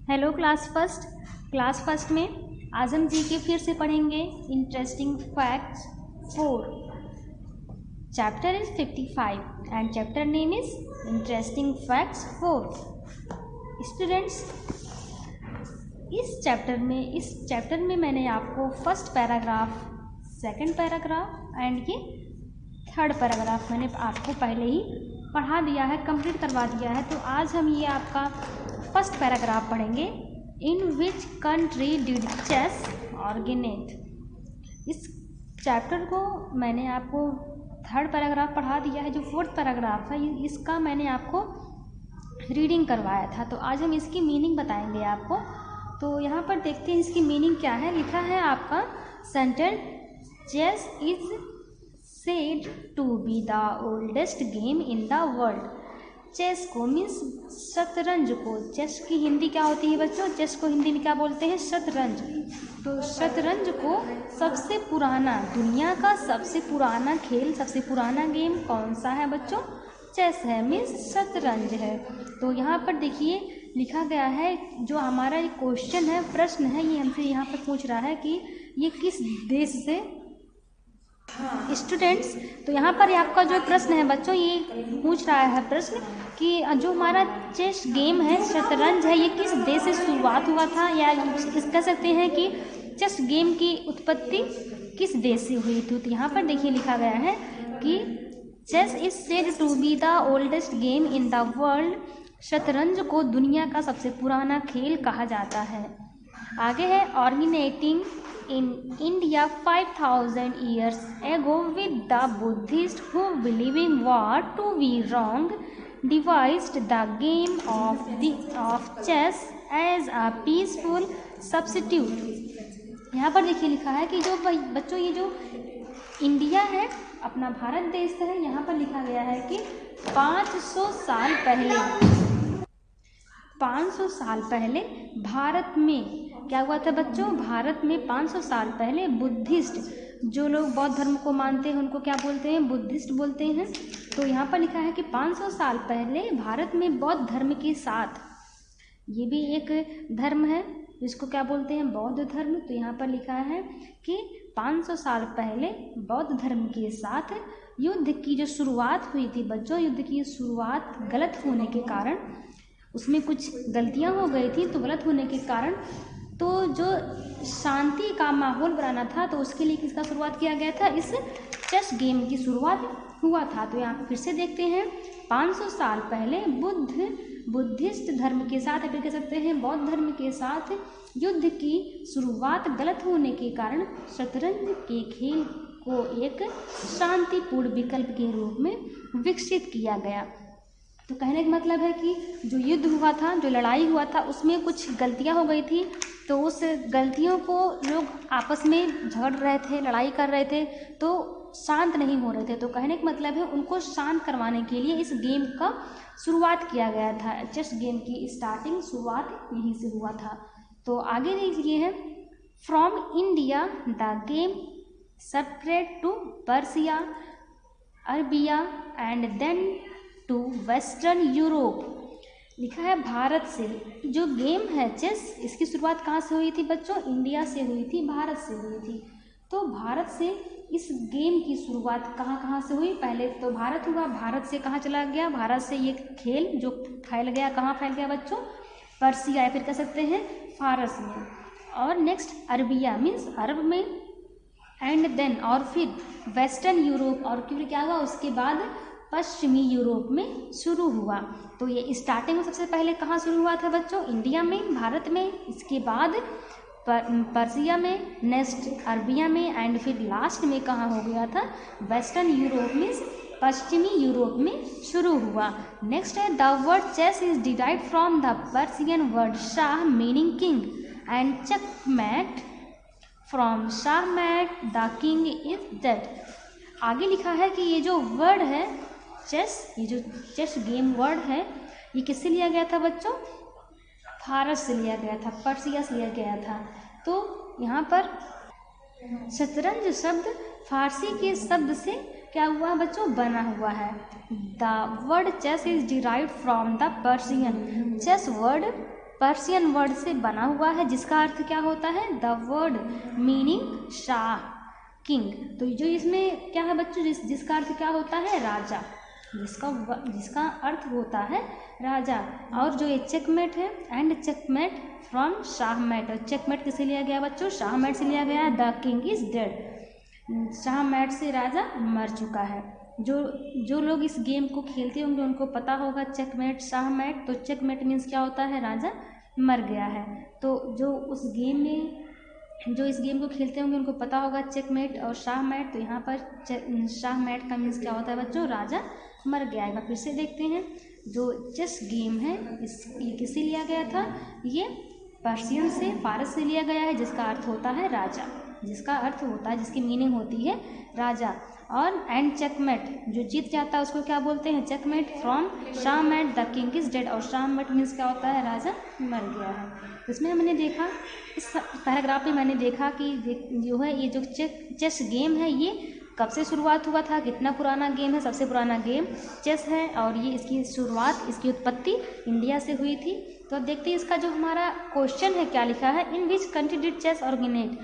Hello class first में आज हम जीके फिर से पढ़ेंगे interesting facts 4। Chapter is 55 and chapter name is interesting facts 4। Students, इस चैप्टर में मैंने आपको first paragraph, second paragraph and ये थर्ड पैराग्राफ मैंने आपको पहले ही पढ़ा दिया है, कंप्लीट करवा दिया है। तो आज हम ये आपका फर्स्ट पैराग्राफ पढ़ेंगे। In which country did chess originate. इस चैप्टर को मैंने आपको थर्ड पैराग्राफ पढ़ा दिया है। जो फोर्थ पैराग्राफ है इसका मैंने आपको रीडिंग करवाया था। तो आज हम इसकी मीनिंग बताएंगे आपको। तो यहाँ पर देखते हैं इसकी मीनिंग क्या है। लिखा है आपका sentence, chess is said to be the oldest game in the world। Chess को मीन्स शतरंज को, चेस की हिंदी क्या होती है बच्चों? चेस को हिंदी में क्या बोलते हैं? शतरंज। तो शतरंज को सबसे पुराना, दुनिया का सबसे पुराना खेल, सबसे पुराना गेम कौन सा है बच्चों? चेस है, मीन्स शतरंज है। तो यहाँ पर देखिए लिखा गया है, जो हमारा एक क्वेश्चन है, प्रश्न है, ये हमसे यहाँ पर पूछ रहा है कि ये किस देश से स्टूडेंट्स। तो यहाँ पर आपका जो प्रश्न है बच्चों, ये पूछ रहा है प्रश्न कि जो हमारा चेस गेम है, शतरंज है, ये किस देश से शुरुआत हुआ था, या इस कह सकते हैं कि चेस गेम की उत्पत्ति किस देश से हुई थी। तो यहाँ पर देखिए लिखा गया है कि chess is said to be the oldest game in the world. शतरंज को दुनिया का सबसे पुराना खेल कहा जाता है। आगे है, originating in India 5000 years ago with the Buddhists who believing war to be wrong devised the game of chess as a peaceful substitute। यहाँ पर देखिए लिखा है कि जो बच्चों ये जो इंडिया है, अपना भारत देश है, यहाँ पर लिखा गया है कि 500 साल पहले भारत में क्या हुआ था बच्चों? भारत में 500 साल पहले बुद्धिस्ट, जो लोग बौद्ध धर्म को मानते हैं उनको क्या बोलते हैं? बुद्धिस्ट बोलते हैं। तो यहाँ पर लिखा है कि 500 साल पहले भारत में बौद्ध धर्म के साथ, ये भी एक धर्म है जिसको क्या बोलते हैं? बौद्ध धर्म। तो यहाँ पर लिखा है कि 500 साल पहले बौद्ध धर्म के साथ युद्ध की जो शुरुआत हुई थी बच्चों, युद्ध की शुरुआत गलत होने के कारण, उसमें कुछ गलतियाँ हो गई थी। तो गलत होने के कारण तो जो शांति का माहौल बनाना था, तो उसके लिए किसका शुरुआत किया गया था? इस चेस गेम की शुरुआत हुआ था। तो यहाँ फिर से देखते हैं, 500 साल पहले बुद्धिस्ट धर्म के साथ, फिर कह सकते हैं बौद्ध धर्म के साथ युद्ध की शुरुआत गलत होने के कारण शतरंज के खेल को एक शांतिपूर्ण विकल्प के रूप में विकसित किया गया। तो कहने का मतलब है कि जो युद्ध हुआ था, जो लड़ाई हुआ था, उसमें कुछ गलतियां हो गई थी। तो उस गलतियों को लोग आपस में झगड़ रहे थे, लड़ाई कर रहे थे, तो शांत नहीं हो रहे थे। तो कहने का मतलब है उनको शांत करवाने के लिए इस गेम का शुरुआत किया गया था। चेस गेम की शुरुआत यहीं से हुआ था। तो आगे देखिए है, from India the game separate to Persia, Arabia and then to western Europe. लिखा है भारत से जो गेम है चेस, इसकी शुरुआत कहाँ से हुई थी बच्चों? इंडिया से हुई थी, भारत से हुई थी। तो भारत से इस गेम की शुरुआत कहाँ से हुई? पहले तो भारत हुआ, भारत से कहाँ चला गया? भारत से ये खेल जो फैल गया, कहाँ फैल गया बच्चों? पर्सिया, या फिर कह सकते हैं फारस में। और नेक्स्ट अरबिया मीन्स अरब में, एंड देन और फिर वेस्टर्न यूरोप, और फिर क्या हुआ उसके बाद? पश्चिमी यूरोप में शुरू हुआ। तो ये स्टार्टिंग में सबसे पहले कहाँ शुरू हुआ था बच्चों? इंडिया में, भारत में, इसके बाद पर्सिया में, नेक्स्ट अरबिया में, एंड फिर लास्ट में कहाँ हो गया था? वेस्टर्न यूरोप में, पश्चिमी यूरोप में शुरू हुआ। नेक्स्ट है, the word chess is derived from the Persian word shah meaning king and checkmate from shah mat the king is dead. आगे लिखा है कि ये जो वर्ड है चेस, ये जो चेस गेम वर्ड है, ये किससे लिया गया था बच्चों? फारस से लिया गया था, पर्सिया से लिया गया था। तो यहाँ पर शतरंज शब्द फारसी के शब्द से क्या हुआ बच्चों? बना हुआ है। The word chess is derived from the Persian. Chess word Persian word से बना हुआ है जिसका अर्थ क्या होता है, the word meaning shah, king. तो जो इसमें क्या है बच्चों, जिसका अर्थ क्या होता है, राजा, जिसका अर्थ होता है राजा। और जो ये चेकमेट है, एंड चेकमेट फ्रॉम शाहमेट, और चेकमेट किसे लिया गया बच्चों, शाहमेट से लिया गया। द किंग इज डेड, शाहमेट से राजा मर चुका है। जो लोग इस गेम को खेलते होंगे उनको पता होगा चेकमेट, शाहमेट। तो चेकमेट मीन्स क्या होता है, राजा मर गया है। तो जो उस गेम में जो इस गेम को खेलते होंगे उनको पता होगा चेकमेट और शाहमेट। तो यहाँ पर शाहमेट का मीन्स क्या होता है बच्चों, राजा मर गया है। फिर से देखते हैं, जो चेस गेम है ये किससे लिया गया था, ये पर्शियन से, फारस से लिया गया है, जिसका अर्थ होता है राजा, जिसकी मीनिंग होती है राजा। और एंड चेकमेट, जो जीत जाता है उसको क्या बोलते हैं, checkmate from shah mat, the king is dead, और शाहमेट मीन्स क्या होता है, राजा मर गया है। इसमें हमने देखा, इस पैराग्राफ में मैंने देखा कि जो है ये जो चेस गेम है ये कब से शुरुआत हुआ था, कितना पुराना गेम है। सबसे पुराना गेम चेस है और ये इसकी शुरुआत, इसकी उत्पत्ति इंडिया से हुई थी। तो अब देखते हैं इसका जो हमारा क्वेश्चन है क्या लिखा है, in which country did chess originate.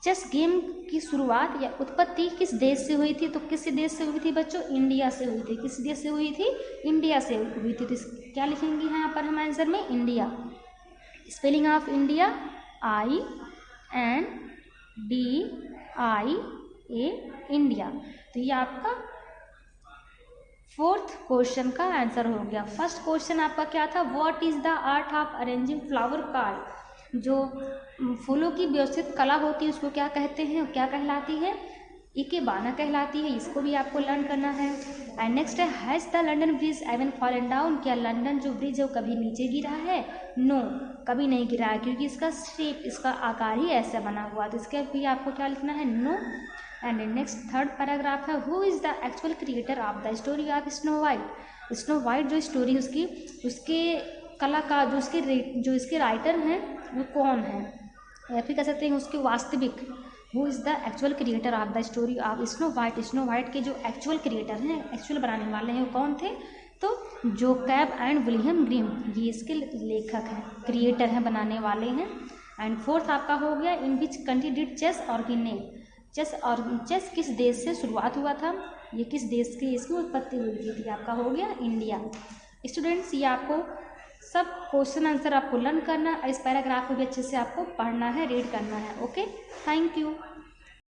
Chess game की शुरुआत या उत्पत्ति किस देश से हुई थी, तो किस देश से हुई थी बच्चों, इंडिया से हुई थी। किस देश से हुई थी, इंडिया से हुई थी। तो क्या लिखेंगे यहाँ पर हम आंसर में, India. Spelling of India INDIA, India. तो ये आपका 4th क्वेश्चन का आंसर हो गया। फर्स्ट क्वेश्चन आपका क्या था, what is the art of arranging flower card. जो फूलों की व्यवस्थित कला होती है उसको क्या कहते हैं, क्या कहलाती है, इकेबाना कहलाती है। इसको भी आपको लर्न करना है। एंड नेक्स्ट है, has the London bridge even fallen down. क्या लंदन जो ब्रिज है वो कभी नीचे गिरा है, नो, कभी नहीं गिरा है, क्योंकि इसका शेप, इसका आकार ही ऐसा बना हुआ। तो इसके भी आपको क्या लिखना है, no. And next 3rd paragraph है, who is the actual creator of the story of Snow White. Snow White जो स्टोरी उसकी, उसके कलाकार, जो इसके राइटर हैं वो कौन है, या फिर कह सकते हैं उसके वास्तविक, who is the actual creator of the story of Snow White. Snow white के जो एक्चुअल क्रिएटर हैं, एक्चुअल बनाने वाले हैं, वो कौन थे, तो जोकैब एंड विलियम ग्रिम, ये इसके लेखक हैं, क्रिएटर हैं, बनाने वाले हैं। एंड 4th आपका हो गया, in which country did chess originate. Chess किस देश से शुरुआत हुआ था, ये किस देश की इसकी उत्पत्ति हुई थी, आपका हो गया इंडिया। स्टूडेंट्स, ये आपको सब क्वेश्चन आंसर आपको लर्न करना, इस पैराग्राफ को भी अच्छे से आपको पढ़ना है, रीड करना है। Okay, thank you.